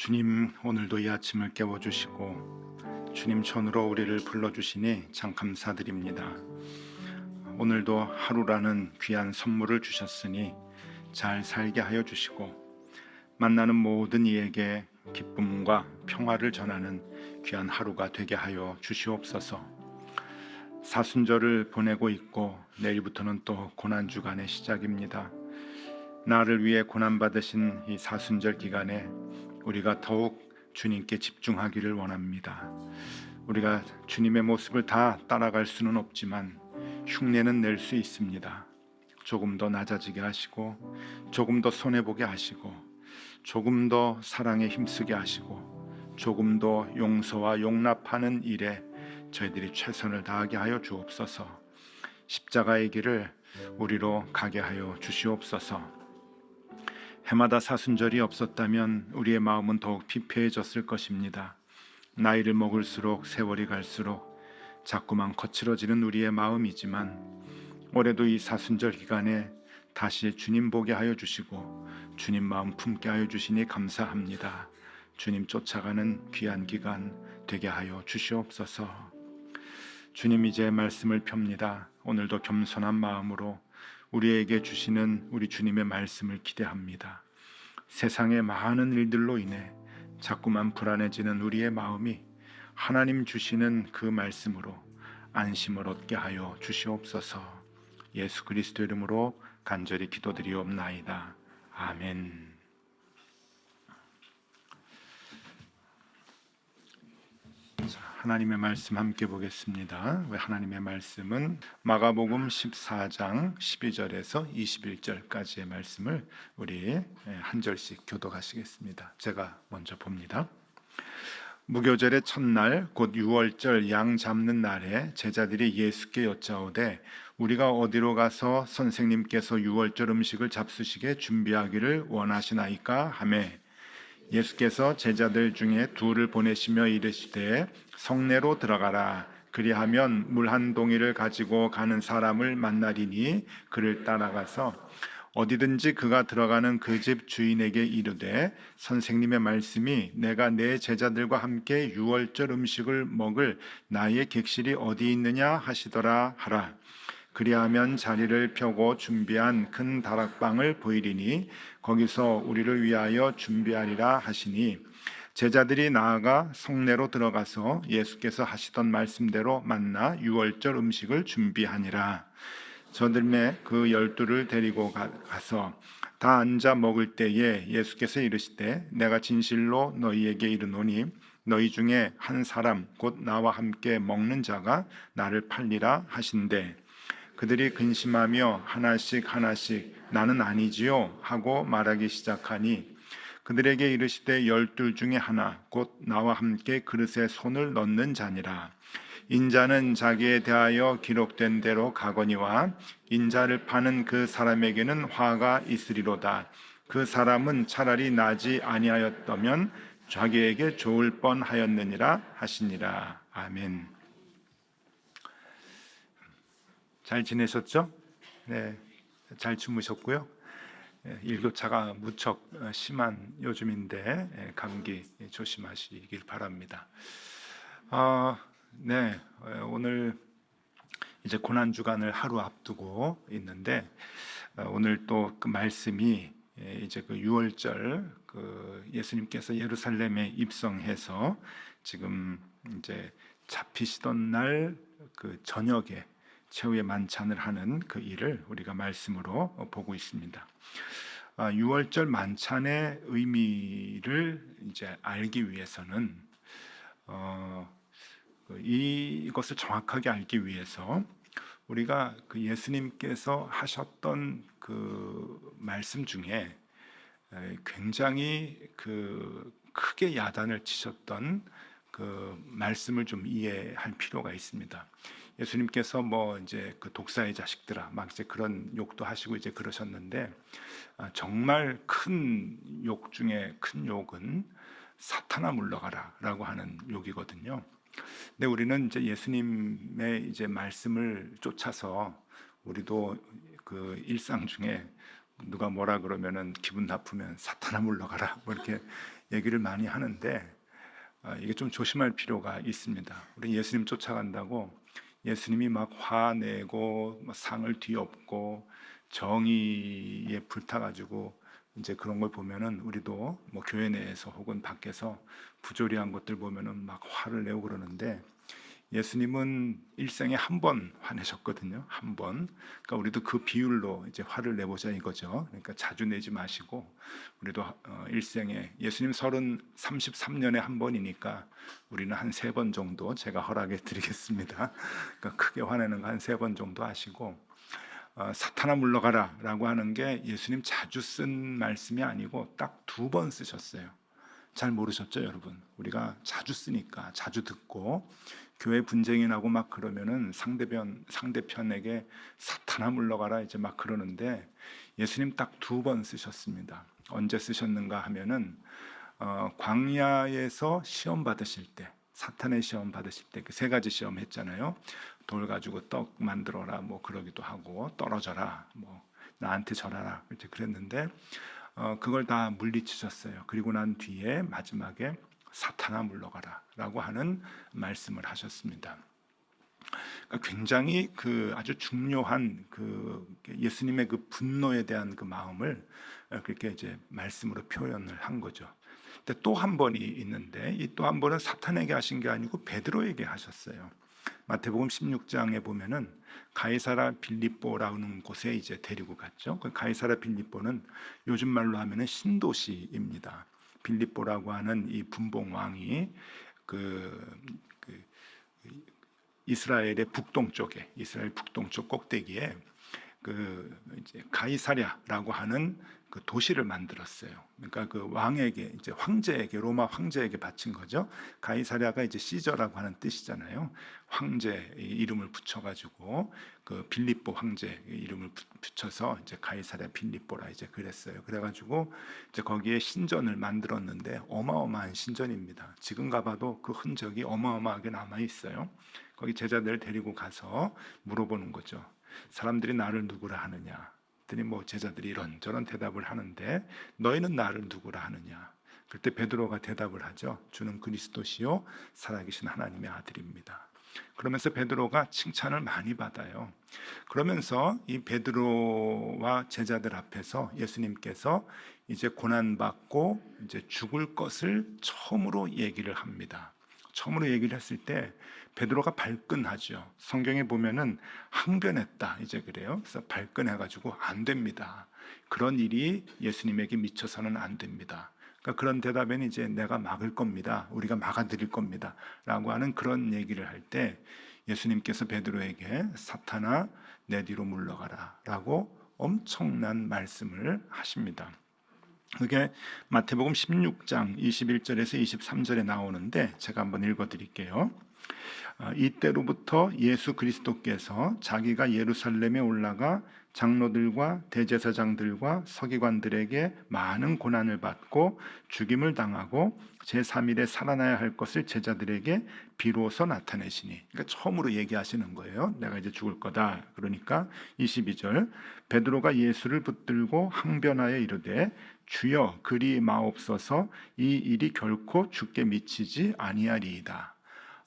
주님, 오늘도 이 아침을 깨워주시고 주님 손으로 우리를 불러주시니 참 감사드립니다. 오늘도 하루라는 귀한 선물을 주셨으니 잘 살게 하여 주시고 만나는 모든 이에게 기쁨과 평화를 전하는 귀한 하루가 되게 하여 주시옵소서. 사순절을 보내고 있고 내일부터는 또 고난주간의 시작입니다. 나를 위해 고난받으신 이 사순절 기간에 우리가 더욱 주님께 집중하기를 원합니다. 우리가 주님의 모습을 다 따라갈 수는 없지만 흉내는 낼 수 있습니다. 조금 더 낮아지게 하시고, 조금 더 손해보게 하시고, 조금 더 사랑에 힘쓰게 하시고, 조금 더 용서와 용납하는 일에 저희들이 최선을 다하게 하여 주옵소서. 십자가의 길을 우리로 가게 하여 주시옵소서. 해마다 사순절이 없었다면 우리의 마음은 더욱 피폐해졌을 것입니다. 나이를 먹을수록 세월이 갈수록 자꾸만 거칠어지는 우리의 마음이지만 올해도 이 사순절 기간에 다시 주님 보게 하여 주시고 주님 마음 품게 하여 주시니 감사합니다. 주님 쫓아가는 귀한 기간 되게 하여 주시옵소서. 주님, 이제 말씀을 펴니다. 오늘도 겸손한 마음으로 우리에게 주시는 우리 주님의 말씀을 기대합니다. 세상의 많은 일들로 인해 자꾸만 불안해지는 우리의 마음이 하나님 주시는 그 말씀으로 안심을 얻게 하여 주시옵소서. 예수 그리스도 이름으로 간절히 기도드리옵나이다. 아멘. 하나님의 말씀 함께 보겠습니다. 하나님의 말씀은 마가복음 14장 12절에서 21절까지의 말씀을 우리 한 절씩 교독하시겠습니다. 제가 먼저 봅니다. 무교절의 첫날 곧 유월절 양 잡는 날에 제자들이 예수께 여짜오되 우리가 어디로 가서 선생님께서 유월절 음식을 잡수시게 준비하기를 원하시나이까 하매 예수께서 제자들 중에 둘을 보내시며 이르시되 성내로 들어가라. 그리하면 물 한 동이를 가지고 가는 사람을 만나리니 그를 따라가서 어디든지 그가 들어가는 그 집 주인에게 이르되 선생님의 말씀이 내가 내 제자들과 함께 유월절 음식을 먹을 나의 객실이 어디 있느냐 하시더라 하라. 그리하면 자리를 펴고 준비한 큰 다락방을 보이리니 거기서 우리를 위하여 준비하리라 하시니 제자들이 나아가 성내로 들어가서 예수께서 하시던 말씀대로 만나 유월절 음식을 준비하니라. 저들매 그 12를 데리고 가서 다 앉아 먹을 때에 예수께서 이르시되 내가 진실로 너희에게 이르노니 너희 중에 한 사람 곧 나와 함께 먹는 자가 나를 팔리라 하신대 그들이 근심하며 하나씩 나는 아니지요 하고 말하기 시작하니 그들에게 이르시되 12 중에 하나 곧 나와 함께 그릇에 손을 넣는 자니라. 인자는 자기에 대하여 기록된 대로 가거니와 인자를 파는 그 사람에게는 화가 있으리로다. 그 사람은 차라리 나지 아니하였다면 자기에게 좋을 뻔하였느니라 하시니라. 아멘. 잘 지내셨죠? 네, 잘 주무셨고요. 일교차가 무척 심한 요즘인데 감기 조심하시길 바랍니다. 네, 오늘 이제 고난 주간을 하루 앞두고 있는데 오늘 또 그 말씀이 이제 그 유월절 그 예수님께서 예루살렘에 입성해서 지금 이제 잡히시던 날 그 저녁에 최후의 만찬을 하는 그 일을 우리가 말씀으로 보고 있습니다. 유월절 만찬의 의미를 이제 알기 위해서는 이것을 정확하게 알기 위해서 우리가 그 예수님께서 하셨던 그 말씀 중에 굉장히 그 크게 야단을 치셨던 그 말씀을 좀 이해할 필요가 있습니다. 예수님께서 뭐 이제 그 독사의 자식들아 막 이제 그런 욕도 하시고 이제 그러셨는데 정말 큰 욕 중에 큰 욕은 사탄아 물러가라라고 하는 욕이거든요. 근데 우리는 이제 예수님의 이제 말씀을 쫓아서 우리도 그 일상 중에 누가 뭐라 그러면은 기분 나쁘면 사탄아 물러가라 뭐 이렇게 얘기를 많이 하는데 이게 좀 조심할 필요가 있습니다. 우리 예수님 쫓아간다고 예수님이 막 화내고 상을 뒤엎고 정의에 불타가지고 이제 그런 걸 보면은 우리도 뭐 교회 내에서 혹은 밖에서 부조리한 것들 보면은 막 화를 내고 그러는데 예수님은 일생에 한 번 화내셨거든요. 한 번. 그러니까 우리도 그 비율로 이제 화를 내보자 이거죠. 그러니까 자주 내지 마시고 우리도 일생에 예수님 33년에 한 번이니까 우리는 한 3번 정도 제가 허락해 드리겠습니다. 그러니까 크게 화내는 거 한 3번 정도 하시고 사탄아 물러가라 라고 하는 게 예수님 자주 쓴 말씀이 아니고 딱 2번 쓰셨어요. 잘 모르셨죠, 여러분? 우리가 자주 쓰니까 자주 듣고 교회 분쟁이 나고 막 그러면은 상대편에게 사탄아 물러가라 이제 막 그러는데 예수님 딱 2번 쓰셨습니다. 언제 쓰셨는가 하면은 광야에서 시험 받으실 때, 사탄의 시험 받으실 때 그 3가지 시험 했잖아요. 돌 가지고 떡 만들어라 뭐 그러기도 하고 떨어져라 뭐 나한테 절하라 이제 그랬는데 그걸 다 물리치셨어요. 그리고 난 뒤에 마지막에 사탄아 물러가라 라고 하는 말씀을 하셨습니다. 그러니까 굉장히 그 아주 중요한 그 예수님의 그 분노에 대한 그 마음을 그렇게 이제 말씀으로 표현을 한 거죠. 근데 또 한 번이 있는데 이 또 한 번은 사탄에게 하신 게 아니고 베드로에게 하셨어요. 마태복음 16장에 보면은 가이사라 빌립보라는 곳에 이제 데리고 갔죠. 그 가이사라 빌립보는 요즘 말로 하면은 신도시입니다. 빌립보라고 하는 이 분봉 왕이 그 이스라엘 북동쪽 꼭대기에 그 이제 가이사랴라고 하는 그 도시를 만들었어요. 그러니까 그 왕에게 이제 로마 황제에게 바친 거죠. 가이사랴가 이제 시저라고 하는 뜻이잖아요. 황제 이름을 붙여가지고 그 빌립보 황제 이름을 붙여서 이제 가이사랴 빌립보라 이제 그랬어요. 그래가지고 이제 거기에 신전을 만들었는데 어마어마한 신전입니다. 지금 가봐도 그 흔적이 어마어마하게 남아 있어요. 거기 제자들 데리고 가서 물어보는 거죠. 사람들이 나를 누구라 하느냐? 그랬더니 뭐 제자들이 이런저런 대답을 하는데 너희는 나를 누구라 하느냐? 그때 베드로가 대답을 하죠. 주는 그리스도시요 살아계신 하나님의 아들입니다. 그러면서 베드로가 칭찬을 많이 받아요. 그러면서 이 베드로와 제자들 앞에서 예수님께서 이제 고난받고 이제 죽을 것을 처음으로 얘기를 합니다. 처음으로 얘기를 했을 때 베드로가 발끈하죠. 성경에 보면은 항변했다 이제 그래요. 그래서 발끈해가지고 안 됩니다. 그런 일이 예수님에게 미쳐서는 안 됩니다. 그러니까 그런 대답에는 이제 내가 막을 겁니다. 우리가 막아드릴 겁니다. 라고 하는 그런 얘기를 할 때 예수님께서 베드로에게 사탄아 내 뒤로 물러가라 라고 엄청난 말씀을 하십니다. 그게 마태복음 16장 21절에서 23절에 나오는데 제가 한번 읽어드릴게요. 이때로부터 예수 그리스도께서 자기가 예루살렘에 올라가 장로들과 대제사장들과 서기관들에게 많은 고난을 받고 죽임을 당하고 제3일에 살아나야 할 것을 제자들에게 비로소 나타내시니, 그러니까 처음으로 얘기하시는 거예요. 내가 이제 죽을 거다. 그러니까 22절 베드로가 예수를 붙들고 항변하여 이르되 주여 그리 마옵소서 이 일이 결코 주께 미치지 아니하리이다.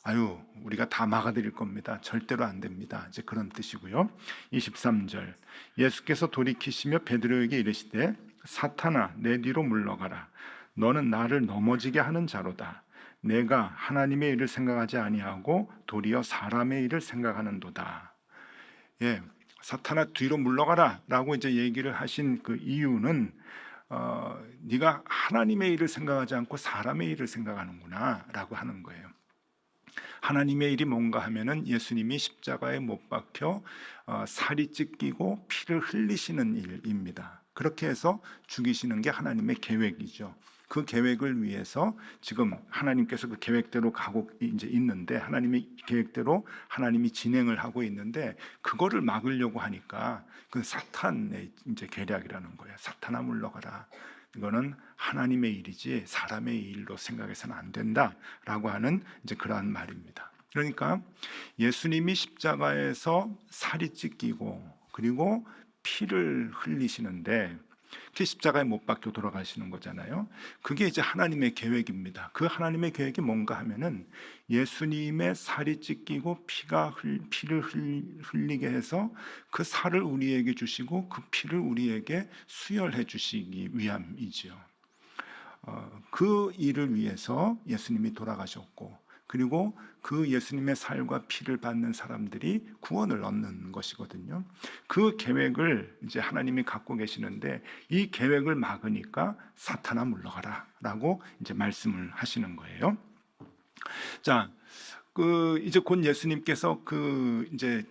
아유, 우리가 다 막아드릴 겁니다. 절대로 안 됩니다. 이제 그런 뜻이고요. 23절 예수께서 돌이키시며 베드로에게 이르시되 사탄아 내 뒤로 물러가라. 너는 나를 넘어지게 하는 자로다. 내가 하나님의 일을 생각하지 아니하고 도리어 사람의 일을 생각하는도다. 예, 사탄아 뒤로 물러가라라고 이제 얘기를 하신 그 이유는 네가 하나님의 일을 생각하지 않고 사람의 일을 생각하는구나라고 하는 거예요. 하나님의 일이 뭔가 하면은 예수님이 십자가에 못 박혀 살이 찢기고 피를 흘리시는 일입니다. 그렇게 해서 죽이시는 게 하나님의 계획이죠. 그 계획을 위해서 지금 하나님께서 그 계획대로 가고 이제 있는데 하나님의 계획대로 하나님이 진행을 하고 있는데 그거를 막으려고 하니까 그 사탄의 이제 계략이라는 거예요. 사탄아 물러가라. 이거는 하나님의 일이지 사람의 일로 생각해서는 안 된다라고 하는 이제 그러한 말입니다. 그러니까 예수님이 십자가에서 살이 찢기고 그리고 피를 흘리시는데 그 십자가에 못 박혀 돌아가시는 거잖아요. 그게 이제 하나님의 계획입니다. 그 하나님의 계획이 뭔가 하면은 예수님의 살이 찢기고 피를 흘리게 해서 그 살을 우리에게 주시고 그 피를 우리에게 수혈해 주시기 위함이지요. 그 일을 위해서 예수님이 돌아가셨고, 그리고 그 예수님의 살과 피를 받는 사람들이 구원을 얻는 것이거든요. 그 계획을 이제 하나님이 갖고 계시는데, 이 계획을 막으니까 사탄아 물러가라 라고 이제 말씀을 하시는 거예요. 자, 이제 곧 예수님께서 이제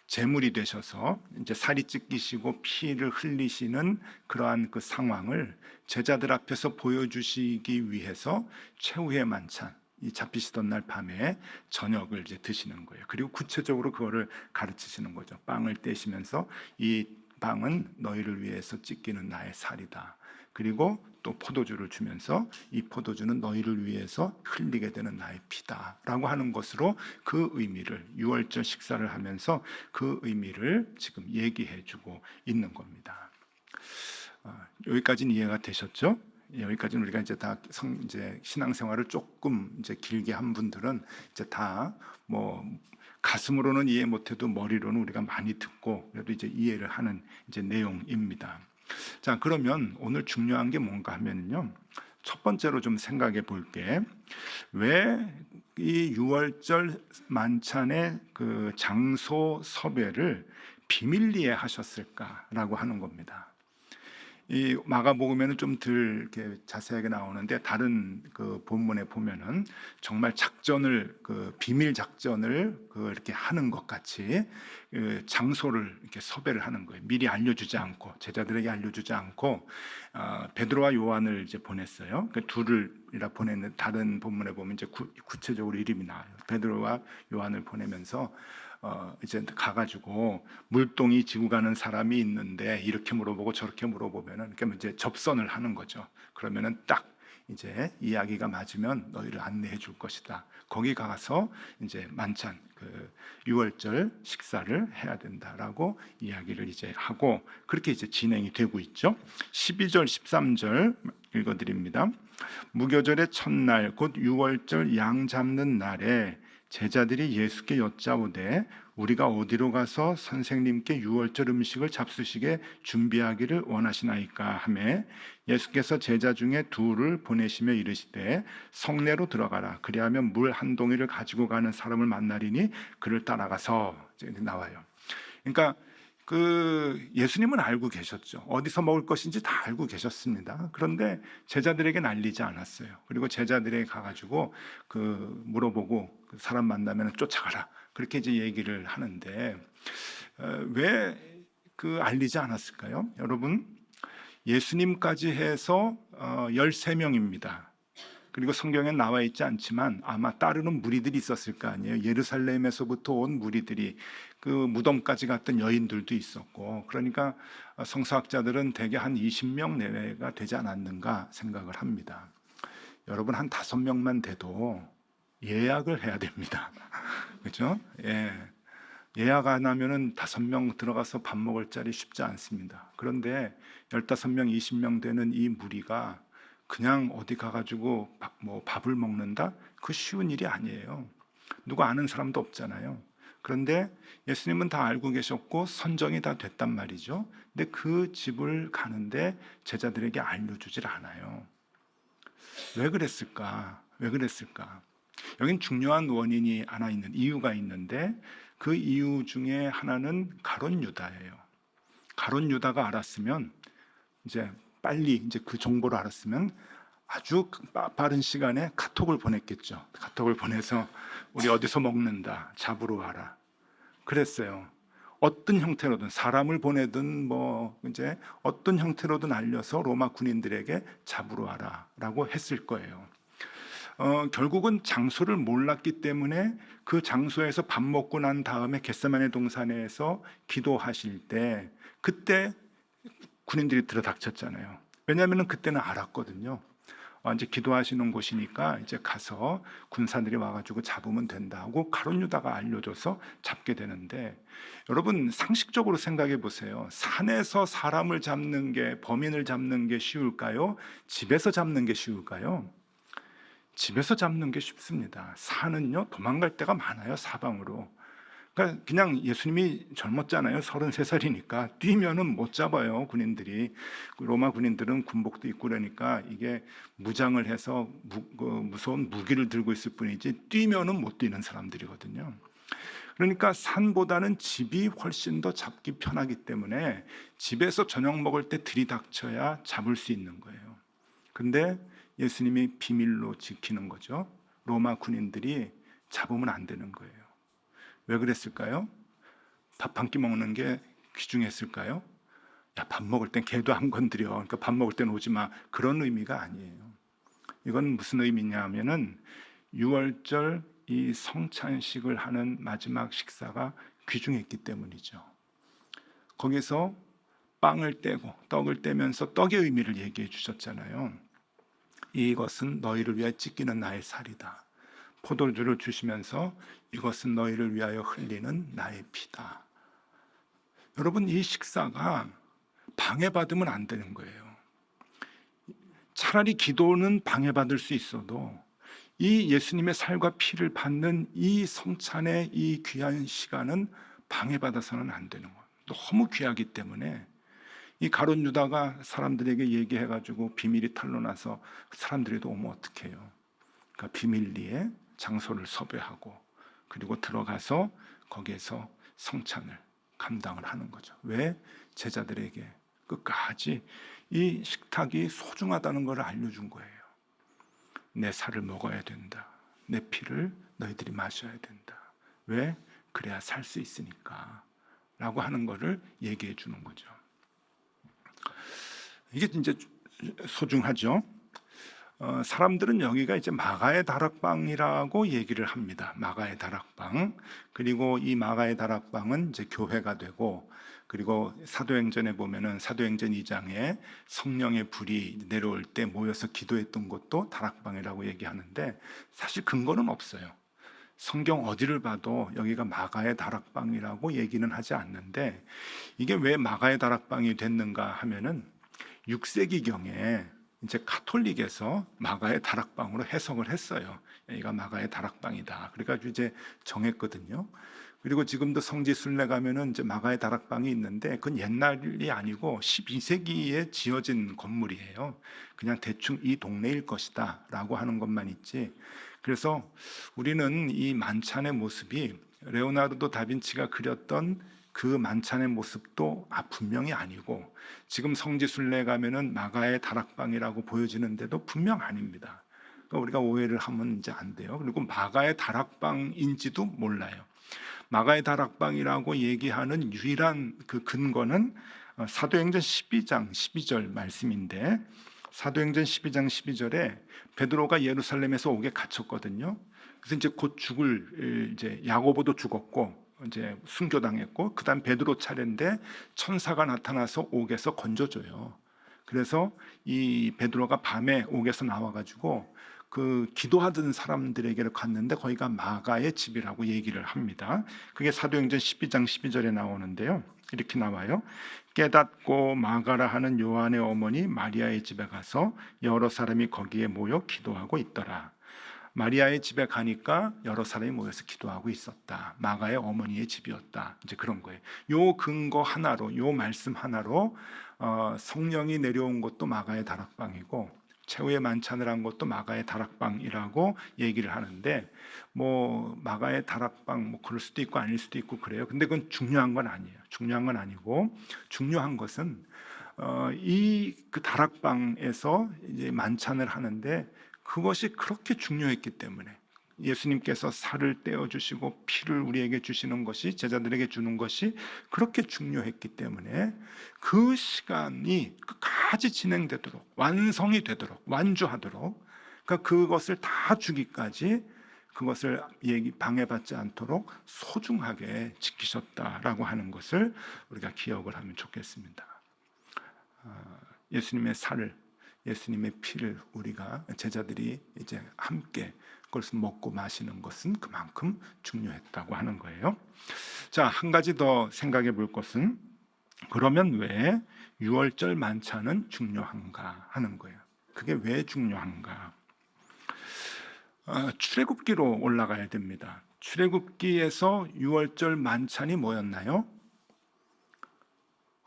제물이 되셔서 이제 살이 찢기시고 피를 흘리시는 그러한 그 상황을 제자들 앞에서 보여주시기 위해서 최후의 만찬, 이 잡히시던 날 밤에 저녁을 이제 드시는 거예요. 그리고 구체적으로 그거를 가르치시는 거죠. 빵을 떼시면서 이 빵은 너희를 위해서 찢기는 나의 살이다. 그리고 또 포도주를 주면서 이 포도주는 너희를 위해서 흘리게 되는 나의 피다라고 하는 것으로 그 의미를, 유월절 식사를 하면서 그 의미를 지금 얘기해주고 있는 겁니다. 여기까지는 이해가 되셨죠? 여기까지는 우리가 이제 이제 신앙생활을 조금 이제 길게 한 분들은 이제 다 가슴으로는 이해 못해도 머리로는 우리가 많이 듣고 그래도 이제 이해를 하는 이제 내용입니다. 자, 그러면 오늘 중요한 게 뭔가 하면요, 첫 번째로 좀 생각해 볼게. 왜 이 유월절 만찬의 그 장소 섭외를 비밀리에 하셨을까라고 하는 겁니다. 이 마가복음에는 좀 덜 이렇게 자세하게 나오는데, 다른 그 본문에 보면은 정말 비밀 작전을 이렇게 하는 것 같이 장소를 이렇게 섭외를 하는 거예요. 미리 알려주지 않고, 제자들에게 알려주지 않고 베드로와 요한을 이제 보냈어요. 그 둘이라 보냈는데, 다른 본문에 보면 이제 구체적으로 이름이 나와요. 베드로와 요한을 보내면서 이제 가가지고 물동이 지고 가는 사람이 있는데 이렇게 물어보고 저렇게 물어보면은, 그러니까 이제 접선을 하는 거죠. 그러면은 딱 이제 이야기가 맞으면 너희를 안내해 줄 것이다. 거기 가서 이제 만찬, 유월절 식사를 해야 된다라고 이야기를 이제 하고, 그렇게 이제 진행이 되고 있죠. 12절 13절 읽어드립니다. 무교절의 첫날 곧 유월절 양 잡는 날에 제자들이 예수께 여짜오되 우리가 어디로 가서 선생님께 유월절 음식을 잡수시게 준비하기를 원하시나이까 하매, 예수께서 제자 중에 둘을 보내시며 이르시되 성내로 들어가라. 그리하면 물 한 동이를 가지고 가는 사람을 만나리니 그를 따라가서, 나와요. 그러니까 예수님은 알고 계셨죠. 어디서 먹을 것인지 다 알고 계셨습니다. 그런데 제자들에게 알리지 않았어요. 그리고 제자들에게 가가지고 물어보고 사람 만나면 쫓아가라. 그렇게 이제 얘기를 하는데, 왜 알리지 않았을까요? 여러분, 예수님까지 해서 13명입니다. 그리고 성경에 나와 있지 않지만 아마 따르는 무리들이 있었을 거 아니에요. 예루살렘에서부터 온 무리들이, 무덤까지 갔던 여인들도 있었고, 그러니까 성서학자들은 대개 한 20명 내외가 되지 않았는가 생각을 합니다. 여러분, 한 5명만 돼도 예약을 해야 됩니다. 그렇죠? 예. 예약 안 하면은 5명 들어가서 밥 먹을 자리 쉽지 않습니다. 그런데 15명, 20명 되는 이 무리가 그냥 어디 가가지고 밥을 먹는다? 그 쉬운 일이 아니에요. 누구 아는 사람도 없잖아요. 그런데 예수님은 다 알고 계셨고 선정이 다 됐단 말이죠. 근데 그 집을 가는데 제자들에게 알려주질 않아요. 왜 그랬을까? 왜 그랬을까? 여긴 중요한 원인이 하나 있는 이유가 있는데, 그 이유 중에 하나는 가룟 유다예요. 가룟 유다가 알았으면, 이제 빨리 이제 그 정보를 알았으면 아주 빠른 시간에 카톡을 보냈겠죠. 카톡을 보내서 우리 어디서 먹는다, 잡으러 와라. 그랬어요. 어떤 형태로든, 사람을 보내든 이제 어떤 형태로든 알려서 로마 군인들에게 잡으러 와라라고 했을 거예요. 결국은 장소를 몰랐기 때문에 그 장소에서 밥 먹고 난 다음에 겟세마네 동산에서 기도하실 때, 그때 군인들이 들어닥쳤잖아요. 왜냐하면 그때는 알았거든요. 이제 기도하시는 곳이니까 이제 가서 군사들이 와가지고 잡으면 된다고 가룟 유다가 알려줘서 잡게 되는데, 여러분 상식적으로 생각해 보세요. 산에서 사람을 잡는 게, 범인을 잡는 게 쉬울까요? 집에서 잡는 게 쉬울까요? 집에서 잡는 게 쉽습니다. 산은요 도망갈 때가 많아요, 사방으로. 그러니까 그냥 예수님이 젊었잖아요. 33살이니까 뛰면은 못 잡아요, 군인들이. 로마 군인들은 군복도 입고 그러니까 이게 무장을 해서 무서운 무기를 들고 있을 뿐이지 뛰면은 못 뛰는 사람들이거든요. 그러니까 산보다는 집이 훨씬 더 잡기 편하기 때문에 집에서 저녁 먹을 때 들이닥쳐야 잡을 수 있는 거예요. 근데 예수님이 비밀로 지키는 거죠. 로마 군인들이 잡으면 안 되는 거예요. 왜 그랬을까요? 밥 한 끼 먹는 게 귀중했을까요? 야, 밥 먹을 땐 개도 안 건드려. 그러니까 밥 먹을 땐 오지 마. 그런 의미가 아니에요. 이건 무슨 의미냐 하면은 6월절 이 성찬식을 하는 마지막 식사가 귀중했기 때문이죠. 거기서 빵을 떼고 떡을 떼면서 떡의 의미를 얘기해 주셨잖아요. 이것은 너희를 위해 찢기는 나의 살이다. 포도주를 주시면서 이것은 너희를 위하여 흘리는 나의 피다. 여러분, 이 식사가 방해받으면 안 되는 거예요. 차라리 기도는 방해받을 수 있어도 이 예수님의 살과 피를 받는 이 성찬의 이 귀한 시간은 방해받아서는 안 되는 거예요. 너무 귀하기 때문에 이 가룟 유다가 사람들에게 얘기해가지고 비밀이 탄로나서 사람들이 오면 어떡해요? 그러니까 비밀리에 장소를 섭외하고 그리고 들어가서 거기에서 성찬을 감당을 하는 거죠. 왜? 제자들에게 끝까지 이 식탁이 소중하다는 것을 알려준 거예요. 내 살을 먹어야 된다. 내 피를 너희들이 마셔야 된다. 왜? 그래야 살 수 있으니까 라고 하는 것을 얘기해 주는 거죠. 이게 이제 소중하죠. 사람들은 여기가 이제 마가의 다락방이라고 얘기를 합니다. 마가의 다락방. 그리고 이 마가의 다락방은 이제 교회가 되고, 그리고 사도행전에 보면은 사도행전 2장에 성령의 불이 내려올 때 모여서 기도했던 곳도 다락방이라고 얘기하는데, 사실 근거는 없어요. 성경 어디를 봐도 여기가 마가의 다락방이라고 얘기는 하지 않는데, 이게 왜 마가의 다락방이 됐는가 하면은 6세기경에 이제 가톨릭에서 마가의 다락방으로 해석을 했어요. 여기가 마가의 다락방이다. 그래가지고 이제 정했거든요. 그리고 지금도 성지 순례 가면은 이제 마가의 다락방이 있는데, 그건 옛날이 아니고 12세기에 지어진 건물이에요. 그냥 대충 이 동네일 것이다라고 하는 것만 있지. 그래서 우리는 이 만찬의 모습이 레오나르도 다빈치가 그렸던 그 만찬의 모습도 분명히 아니고, 지금 성지순례 가면은 마가의 다락방이라고 보여지는데도 분명 아닙니다. 그러니까 우리가 오해를 하면 이제 안 돼요. 그리고 마가의 다락방인지도 몰라요. 마가의 다락방이라고 얘기하는 유일한 그 근거는 사도행전 12장 12절 말씀인데, 사도행전 12장 12절에 베드로가 예루살렘에서 옥에 갇혔거든요. 그래서 이제 곧 죽을, 이제 야고보도 죽었고 이제 순교당했고, 그다음 베드로 차례인데 천사가 나타나서 옥에서 건져줘요. 그래서 이 베드로가 밤에 옥에서 나와가지고 그 기도하던 사람들에게를 갔는데 거기가 마가의 집이라고 얘기를 합니다. 그게 사도행전 12장 12절에 나오는데요. 이렇게 나와요. 깨닫고 마가라 하는 요한의 어머니 마리아의 집에 가서 여러 사람이 거기에 모여 기도하고 있더라. 마리아의 집에 가니까 여러 사람이 모여서 기도하고 있었다. 마가의 어머니의 집이었다. 이제 그런 거예요. 요 근거 하나로, 요 말씀 하나로 성령이 내려온 것도 마가의 다락방이고, 최후의 만찬을 한 것도 마가의 다락방이라고 얘기를 하는데, 뭐 마가의 다락방 뭐 그럴 수도 있고 아닐 수도 있고 그래요. 근데 그건 중요한 건 아니에요. 중요한 건 아니고, 중요한 것은 이 그 다락방에서 이제 만찬을 하는데 그것이 그렇게 중요했기 때문에, 예수님께서 살을 떼어주시고 피를 우리에게 주시는 것이, 제자들에게 주는 것이 그렇게 중요했기 때문에 그 시간이 끝까지 진행되도록, 완성이 되도록, 완주하도록, 그러니까 그것을 다 주기까지 그것을 방해받지 않도록 소중하게 지키셨다라고 하는 것을 우리가 기억을 하면 좋겠습니다. 예수님의 살을, 예수님의 피를 우리가 제자들이 이제 함께 그것을 먹고 마시는 것은 그만큼 중요했다고 하는 거예요. 자, 한 가지 더 생각해 볼 것은 그러면 왜 유월절 만찬은 중요한가 하는 거예요. 그게 왜 중요한가? 출애굽기로 올라가야 됩니다. 출애굽기에서 유월절 만찬이 뭐였나요?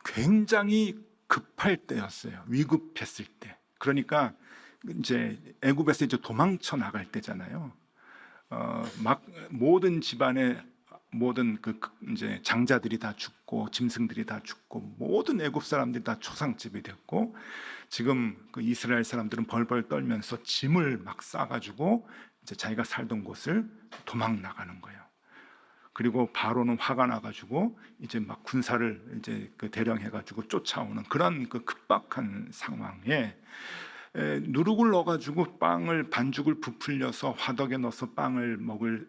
굉장히 급할 때였어요. 위급했을 때. 그러니까 이제 애굽에서 이제 도망쳐 나갈 때잖아요. 막 모든 집안의 모든 이제 장자들이 다 죽고 짐승들이 다 죽고 모든 애굽 사람들이 다 초상집이 됐고 지금 그 이스라엘 사람들은 벌벌 떨면서 짐을 막 싸가지고 이제 자기가 살던 곳을 도망 나가는 거예요. 그리고 바로는 화가 나가지고 이제 막 군사를 이제 대령해가지고 쫓아오는 그런 급박한 상황에 누룩을 넣어가지고 빵을 반죽을 부풀려서 화덕에 넣어서 빵을 먹을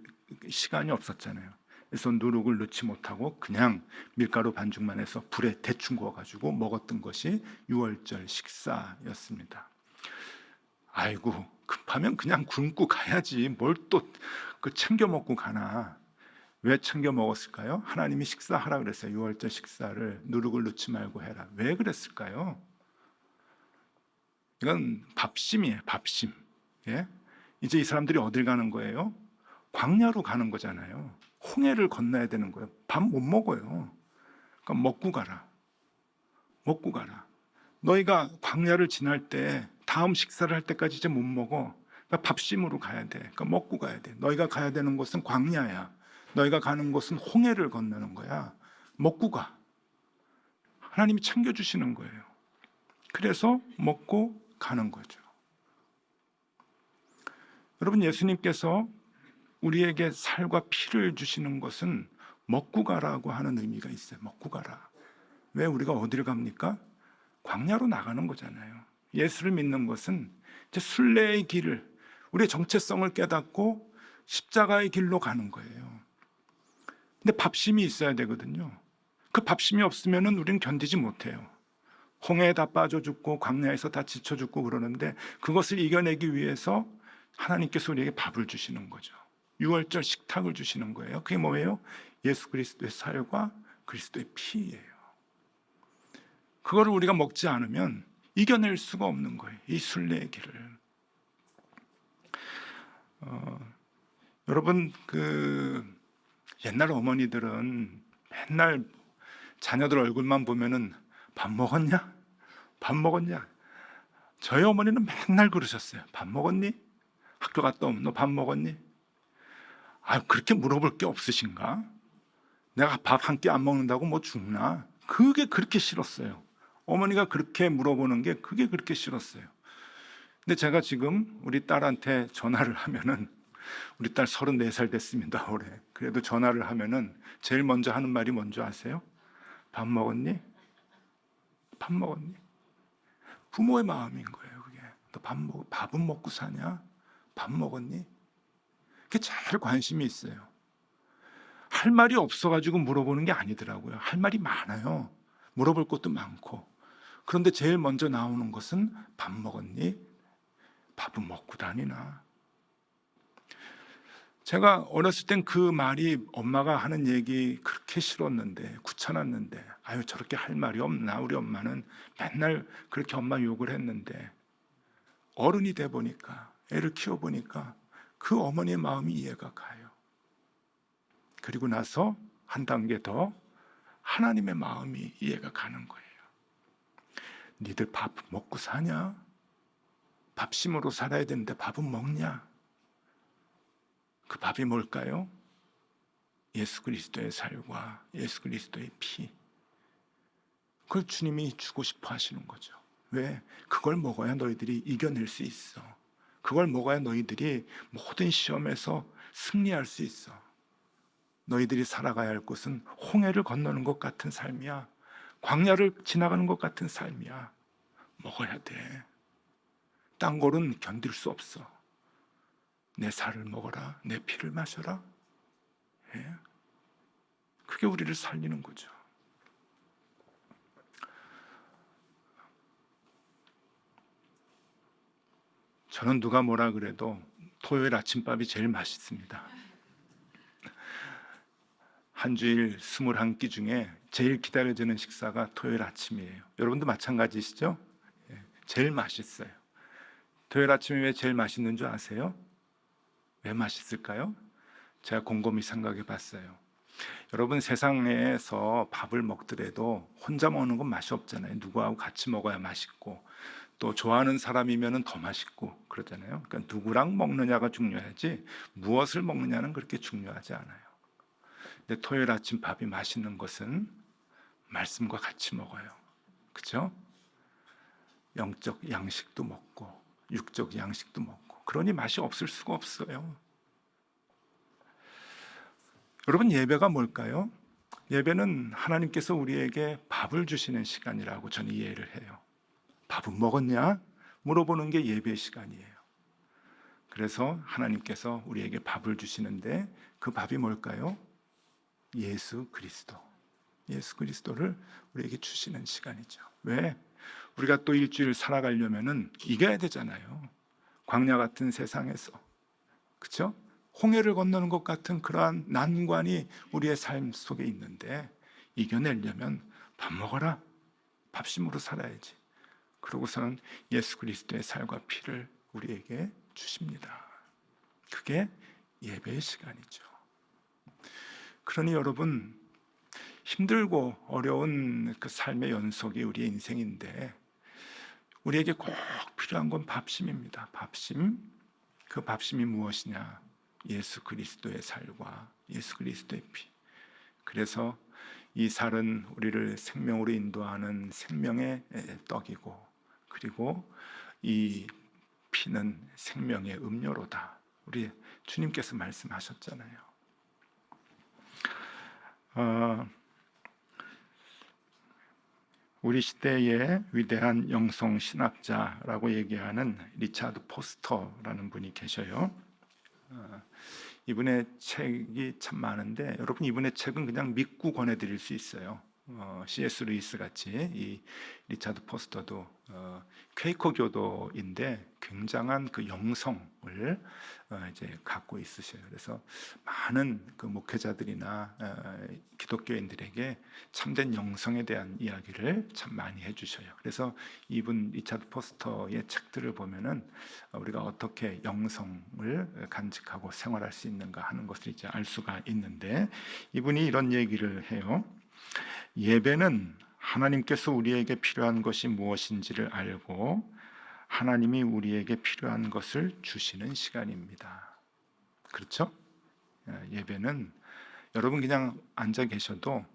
시간이 없었잖아요. 그래서 누룩을 넣지 못하고 그냥 밀가루 반죽만 해서 불에 대충 구워가지고 먹었던 것이 유월절 식사였습니다. 아이고 급하면 그냥 굶고 가야지 뭘 또 챙겨 먹고 가나. 왜 챙겨 먹었을까요? 하나님이 식사하라 그랬어요. 유월절 식사를 누룩을 넣지 말고 해라. 왜 그랬을까요? 이건 밥심이에요. 밥심. 예? 이제 이 사람들이 어딜 가는 거예요? 광야로 가는 거잖아요. 홍해를 건너야 되는 거예요. 밥 못 먹어요. 그러니까 먹고 가라. 먹고 가라. 너희가 광야를 지날 때 다음 식사를 할 때까지 이제 못 먹어. 그러니까 밥심으로 가야 돼. 그러니까 먹고 가야 돼. 너희가 가야 되는 곳은 광야야. 너희가 가는 곳은 홍해를 건너는 거야. 먹고 가. 하나님이 챙겨주시는 거예요. 그래서 먹고 가는 거죠. 여러분, 예수님께서 우리에게 살과 피를 주시는 것은 먹고 가라고 하는 의미가 있어요. 먹고 가라. 왜 우리가 어디를 갑니까? 광야로 나가는 거잖아요. 예수를 믿는 것은 이제 순례의 길을, 우리의 정체성을 깨닫고 십자가의 길로 가는 거예요. 근데 밥심이 있어야 되거든요. 그 밥심이 없으면 우리는 견디지 못해요. 홍해에 다 빠져 죽고 광야에서 다 지쳐 죽고 그러는데 그것을 이겨내기 위해서 하나님께서 우리에게 밥을 주시는 거죠. 유월절 식탁을 주시는 거예요. 그게 뭐예요? 예수 그리스도의 살과 그리스도의 피예요. 그거를 우리가 먹지 않으면 이겨낼 수가 없는 거예요. 이 순례의 길을. 여러분 옛날 어머니들은 맨날 자녀들 얼굴만 보면은 밥 먹었냐? 밥 먹었냐? 저희 어머니는 맨날 그러셨어요. 밥 먹었니? 학교 갔다 오면 너 밥 먹었니? 그렇게 물어볼 게 없으신가? 내가 밥 한 끼 안 먹는다고 뭐 죽나? 그게 그렇게 싫었어요. 어머니가 그렇게 물어보는 게 그게 그렇게 싫었어요. 근데 제가 지금 우리 딸한테 전화를 하면은 우리 딸 34살 됐습니다, 올해. 그래도 전화를 하면은 제일 먼저 하는 말이 뭔지 아세요? 밥 먹었니? 밥 먹었니? 부모의 마음인 거예요, 그게. 너 밥은 먹고 사냐? 밥 먹었니? 그게 제일 관심이 있어요. 할 말이 없어가지고 물어보는 게 아니더라고요. 할 말이 많아요. 물어볼 것도 많고. 그런데 제일 먼저 나오는 것은 밥 먹었니? 밥은 먹고 다니나? 제가 어렸을 땐 그 말이 엄마가 하는 얘기 그렇게 싫었는데 귀찮았는데 저렇게 할 말이 없나? 우리 엄마는 맨날 그렇게 엄마 욕을 했는데 어른이 돼 보니까 애를 키워보니까 그 어머니의 마음이 이해가 가요. 그리고 나서 한 단계 더 하나님의 마음이 이해가 가는 거예요. 니들 밥 먹고 사냐? 밥심으로 살아야 되는데 밥은 먹냐? 그 밥이 뭘까요? 예수 그리스도의 살과 예수 그리스도의 피. 그걸 주님이 주고 싶어 하시는 거죠. 왜? 그걸 먹어야 너희들이 이겨낼 수 있어. 그걸 먹어야 너희들이 모든 시험에서 승리할 수 있어. 너희들이 살아가야 할 곳은 홍해를 건너는 것 같은 삶이야. 광야를 지나가는 것 같은 삶이야. 먹어야 돼. 딴 거는 견딜 수 없어. 내 살을 먹어라. 내 피를 마셔라. 예? 그게 우리를 살리는 거죠. 저는 누가 뭐라 그래도 토요일 아침밥이 제일 맛있습니다. 한 주일 21끼 중에 제일 기다려지는 식사가 토요일 아침이에요. 여러분도 마찬가지시죠? 제일 맛있어요. 토요일 아침이 왜 제일 맛있는 줄 아세요? 왜 맛있을까요? 제가 곰곰이 생각해 봤어요. 여러분, 세상에서 밥을 먹더라도 혼자 먹는 건 맛이 없잖아요. 누구하고 같이 먹어야 맛있고, 또 좋아하는 사람이면 더 맛있고 그러잖아요. 그러니까 누구랑 먹느냐가 중요하지 무엇을 먹느냐는 그렇게 중요하지 않아요. 근데 토요일 아침 밥이 맛있는 것은 말씀과 같이 먹어요. 그렇죠? 영적 양식도 먹고 육적 양식도 먹고, 그러니 맛이 없을 수가 없어요. 여러분, 예배가 뭘까요? 예배는 하나님께서 우리에게 밥을 주시는 시간이라고 저는 이해를 해요. 밥은 먹었냐? 물어보는 게 예배 시간이에요. 그래서 하나님께서 우리에게 밥을 주시는데 그 밥이 뭘까요? 예수 그리스도. 예수 그리스도를 우리에게 주시는 시간이죠. 왜? 우리가 또 일주일 살아가려면은 이겨야 되잖아요. 광야 같은 세상에서. 그렇죠? 홍해를 건너는 것 같은 그러한 난관이 우리의 삶 속에 있는데 이겨내려면 밥 먹어라. 밥심으로 살아야지. 그러고서는 예수 그리스도의 살과 피를 우리에게 주십니다. 그게 예배의 시간이죠. 그러니 여러분, 힘들고 어려운 그 삶의 연속이 우리의 인생인데 우리에게 꼭 필요한 건 밥심입니다. 밥심. 그 밥심이 무엇이냐? 예수 그리스도의 살과 예수 그리스도의 피. 그래서 이 살은 우리를 생명으로 인도하는 생명의 떡이고, 그리고 이 피는 생명의 음료로다. 우리 주님께서 말씀하셨잖아요. 우리 시대의 위대한 영성 신학자라고 얘기하는 리차드 포스터라는 분이 계셔요. 이분의 책이 참 많은데 여러분, 이분의 책은 그냥 믿고 권해드릴 수 있어요. C.S. 루이스 같이 이 리차드 포스터도 퀘이커 교도인데 굉장한 그 영성을 이제 갖고 있으셔요. 그래서 많은 그 목회자들이나 기독교인들에게 참된 영성에 대한 이야기를 참 많이 해주셔요. 그래서 이분 리차드 포스터의 책들을 보면은 우리가 어떻게 영성을 간직하고 생활할 수 있는가 하는 것을 이제 알 수가 있는데, 이분이 이런 얘기를 해요. 예배는 하나님께서 우리에게 필요한 것이 무엇인지를 알고 하나님이 우리에게 필요한 것을 주시는 시간입니다. 그렇죠? 예배는 여러분 그냥 앉아 계셔도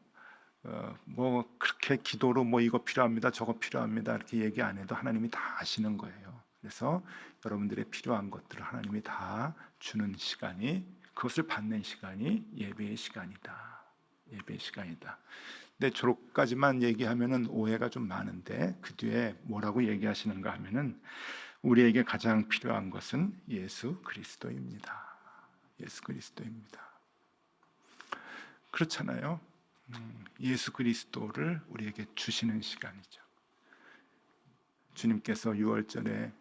뭐 그렇게 기도로 뭐 이거 필요합니다, 저거 필요합니다 이렇게 얘기 안 해도 하나님이 다 아시는 거예요. 그래서 여러분들의 필요한 것들을 하나님이 다 주는 시간이, 그것을 받는 시간이 예배의 시간이다. 예배의 시간이다. 근데 저렇게까지만 얘기하면은 오해가 좀 많은데 그 뒤에 뭐라고 얘기하시는가 하면은 우리에게 가장 필요한 것은 예수 그리스도입니다. 예수 그리스도입니다. 그렇잖아요. 예수 그리스도를 우리에게 주시는 시간이죠. 주님께서 유월절에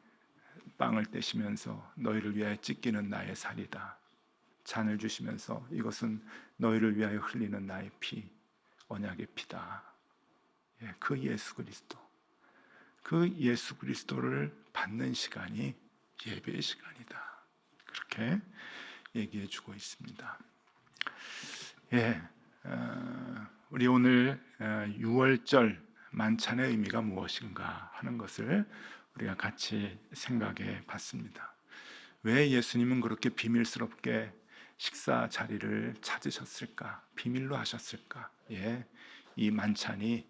빵을 떼시면서 너희를 위하여 찢기는 나의 살이다. 잔을 주시면서 이것은 너희를 위하여 흘리는 나의 피, 언약의 피다. 그 예수 그리스도, 그 예수 그리스도를 받는 시간이 예배의 시간이다. 그렇게 얘기해 주고 있습니다. 우리 오늘 6월절 만찬의 의미가 무엇인가 하는 것을 우리가 같이 생각해 봤습니다. 왜 예수님은 그렇게 비밀스럽게 식사 자리를 찾으셨을까? 비밀로 하셨을까? 이 만찬이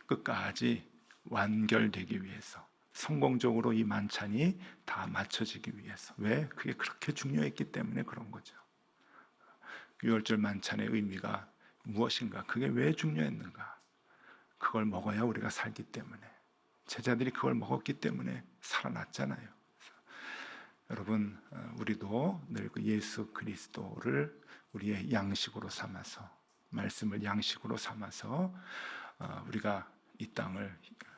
끝까지 완결되기 위해서, 성공적으로 이 만찬이 다 맞춰지기 위해서. 왜? 그게 그렇게 중요했기 때문에 그런 거죠. 유월절 만찬의 의미가 무엇인가? 그게 왜 중요했는가? 그걸 먹어야 우리가 살기 때문에, 제자들이 그걸 먹었기 때문에 살아났잖아요. 여러분, 우리도 늘 그 예수 그리스도를 우리의 양식으로 삼아서, 말씀을 양식으로 삼아서 우리가 이 땅을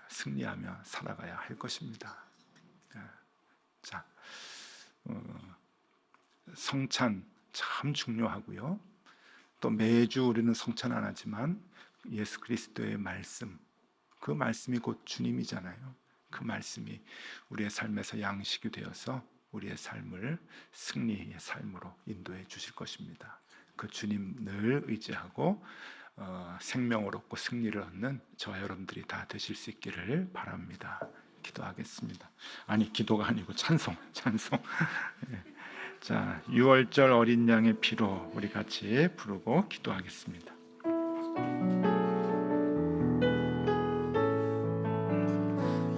승리하며 살아가야 할 것입니다. 자, 성찬 참 중요하고요. 또 매주 우리는 성찬 안 하지만 예수 그리스도의 말씀, 그 말씀이 곧 주님이잖아요. 그 말씀이 우리의 삶에서 양식이 되어서 우리의 삶을 승리의 삶으로 인도해 주실 것입니다. 그 주님 늘 의지하고 생명을 얻고 승리를 얻는 저와 여러분들이 다 되실 수 있기를 바랍니다. 기도하겠습니다. 아니, 기도가 아니고 찬송. 자, 6월절 어린 양의 피로 우리 같이 부르고 기도하겠습니다.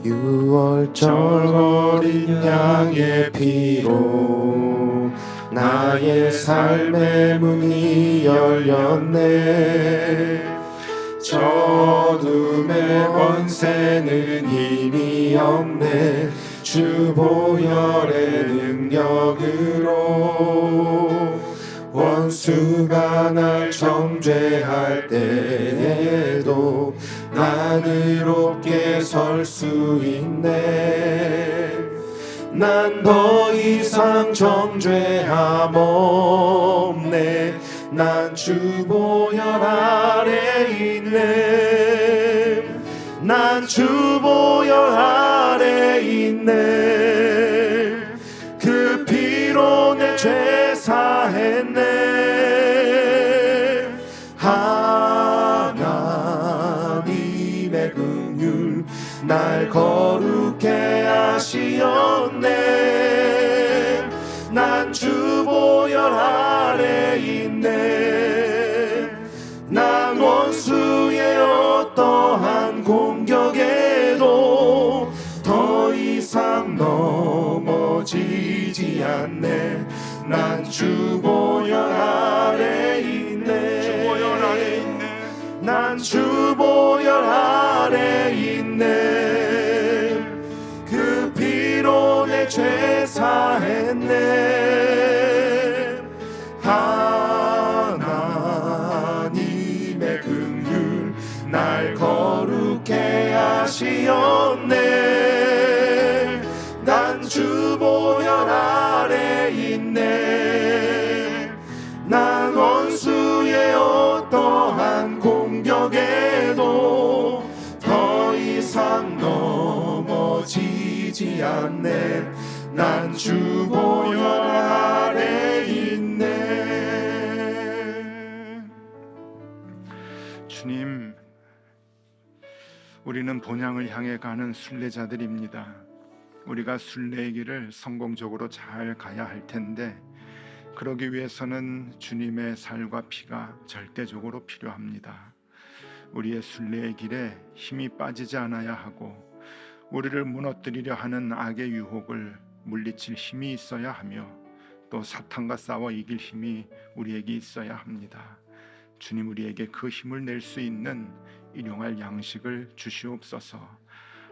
유월절 어린 양의 피로 나의 삶의 문이 열렸네. 어둠의 권세는 힘이 없네. 주 보혈의 능력으로 원수가 날 정죄할 때에도 난 의롭게 설 수 있네. 난 더 이상 정죄함 없네. 난 주 보혈 아래 있네. 난 주 보혈 아래 있네. 그 피로 내 죄 사했네. 하나님의 긍휼 날 거룩해 하시었네. 난 주 보혈 아래 있네. 난 원수의 어떠한 공격에도 더 이상 넘어지지 않네. 난 주 보혈 아래 있네. 난 주 보혈 아래 있네. 그 피로 내 죄 사했네. 하나님의 긍휼 날 거룩해 하시었네. 난 주 보혈 아래 있네. 난 원수의 어떠한 공격에도 더 이상 넘어지지 않네. 난 주 보혈 아래 있네. 주님, 우리는 본향을 향해 가는 순례자들입니다. 우리가 순례의 길을 성공적으로 잘 가야 할 텐데 그러기 위해서는 주님의 살과 피가 절대적으로 필요합니다. 우리의 순례의 길에 힘이 빠지지 않아야 하고 우리를 무너뜨리려 하는 악의 유혹을 물리칠 힘이 있어야 하며 또 사탄과 싸워 이길 힘이 우리에게 있어야 합니다. 주님, 우리에게 그 힘을 낼 수 있는 일용할 양식을 주시옵소서.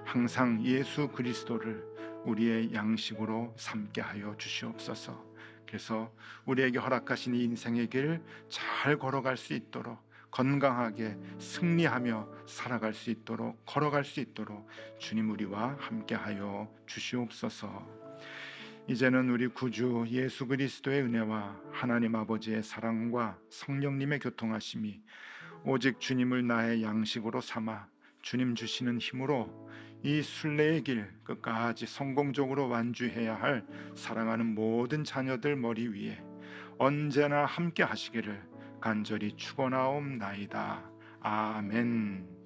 항상 예수 그리스도를 우리의 양식으로 삼게 하여 주시옵소서. 그래서 우리에게 허락하신 이 인생의 길 잘 걸어갈 수 있도록, 건강하게 승리하며 살아갈 수 있도록, 걸어갈 수 있도록 주님 우리와 함께하여 주시옵소서. 이제는 우리 구주 예수 그리스도의 은혜와 하나님 아버지의 사랑과 성령님의 교통하심이 오직 주님을 나의 양식으로 삼아 주님 주시는 힘으로 이 순례의 길 끝까지 성공적으로 완주해야 할 사랑하는 모든 자녀들 머리 위에 언제나 함께 하시기를 간절히 축원하옵나이다. 아멘.